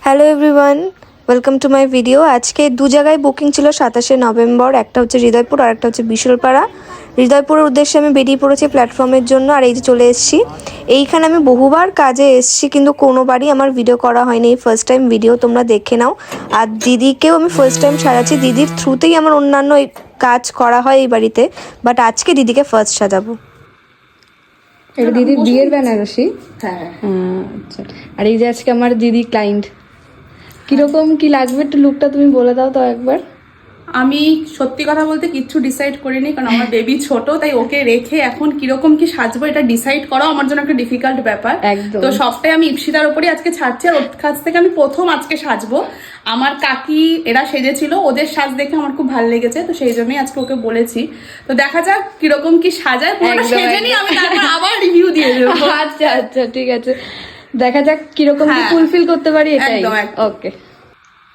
Hello everyone, welcome to my video. আজকে দু জায়গায় বুকিং ছিল 27শে নভেম্বর, একটা হচ্ছে হৃদয়পুর আর একটা হচ্ছে বিশালপাড়া। হৃদয়পুরের উদ্দেশ্যে আমি বেরিয়ে পড়েছি প্ল্যাটফর্মের জন্য, আর এই যে চলে এসেছি। এইখানে আমি বহুবার কাজে এসেছি কিন্তু কোনোবারই আমার ভিডিও করা হয়নি, এই ফার্স্ট টাইম ভিডিও, তোমরা দেখে নাও। আর দিদিকেও আমি ফার্স্ট টাইম সাজাচ্ছি, দিদির থ্রুতেই আমার অন্যান্য কাজ করা হয় এই বাড়িতে, বাট আজকে দিদিকে ফার্স্ট সাজাবো। এটা দিদির বিয়ের বেনারসি। হ্যাঁ আচ্ছা, আর এই যে আজকে আমার দিদি ক্লায়েন্ট। কিরকম কি লাগবে একটু লুকটা তুমি বলে দাও তো একবার। আমি সত্যি কথা বলতে কিচ্ছু ডিসাইড করিনি, কারণ আমার বেবি ছোট, তাই ওকে রেখে এখন কিরকম কি সাজবো এটা ডিসাইড করা আমার জন্য একটা ডিফিকাল্ট ব্যাপার। একদম। তো সবটাই আমি ইপসিতার উপরই আজকে ছাড়ছি, আর ওর কাছ থেকে আমি প্রথম আজকে সাজবো। আমার কাকি এরা সেজেছিল, ওদের সাজ দেখে আমার খুব ভালো লেগেছে, তো সেই জন্যই আজকে ওকে বলেছি। তো দেখা যাক কিরকম কি সাজায়, পুরোটা সেজে নিয়ে আমি তারপর আবার রিভিউ দিয়ে দেবো। আচ্ছা আচ্ছা, ঠিক আছে, দেখা যাক কিরকম কি ফুলফিল করতে পারি এটাই। ওকে,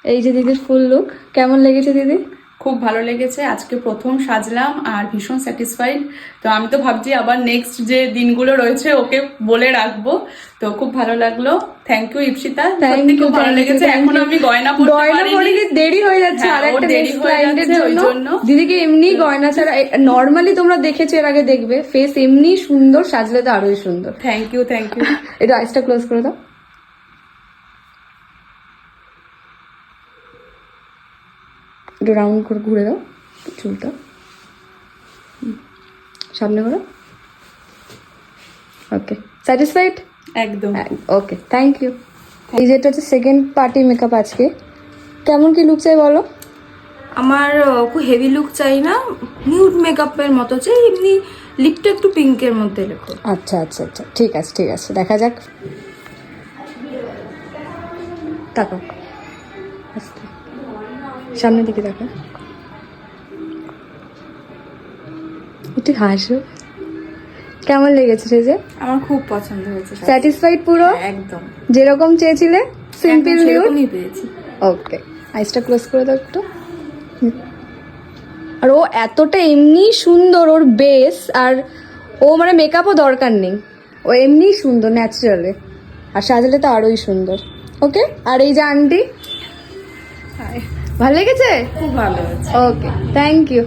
এই যে দিদির ফুল লুক কেমন লেগেছে দিদি? খুব ভালো লেগেছে, আজকে প্রথম সাজলাম আর ভীষণ স্যাটিসফাইড। তো আমি তো ভাবছি আবার নেক্সট যে দিনগুলো রয়েছে ওকে বলে রাখবো। তো খুব ভালো লাগলো, থ্যাংক ইউ ইপসিতা, সত্যি খুব ভালো লেগেছে। এখন আমি গয়না পড়তে দেরি হয়ে যাচ্ছে আর একটা নেক্সট ক্লায়েন্টের জন্য। দিদিকে এমনি গয়না ছাড়া, নরমালি তোমরা দেখেছো এর আগে, দেখবে ফেস এমনি সুন্দর, সাজলে তো আরোই সুন্দর। Thank you thank you. এটা আইসটা ক্লোজ করে দাও, একটু রাউন্ড করে ঘুরে দাও চুলটা, সামনে করো। ওকে, স্যাটিসফাইড? একদম। ওকে, থ্যাংক ইউ। এই যেটা হচ্ছে সেকেন্ড পার্টি মেকআপ আজকে। কেমন কি লুক চাই বলো? আমার খুব হেভি লুক চাই না, নিউড মেকআপের মতো চাই, এমনি লিপটা একটু পিঙ্কের মধ্যে রেখো। আচ্ছা আচ্ছা আচ্ছা, ঠিক আছে ঠিক আছে, দেখা যাক। তাকাও, সামনের দিকে দেখো, একটু হাসো। কেমন লেগেছে সেজে? আমার খুব পছন্দ হয়েছে। স্যাটিসফাইড পুরো? একদম যেরকম চেয়েছিলে, সিম্পল নিউড সেরকমই পেয়েছি। ওকে, আইসটা ক্লোজ করে দাও একটু। আর ও এতটা এমনি সুন্দর, ওর বেস, আর ও মানে মেকআপও দরকার নেই, ও এমনি সুন্দর ন্যাচারালে, আর সাজালে তো আরোই সুন্দর। ওকে, আর এই যে আন্টি, ভালো লেগেছে? খুব ভালো হয়েছে। ওকে, থ্যাংক ইউ।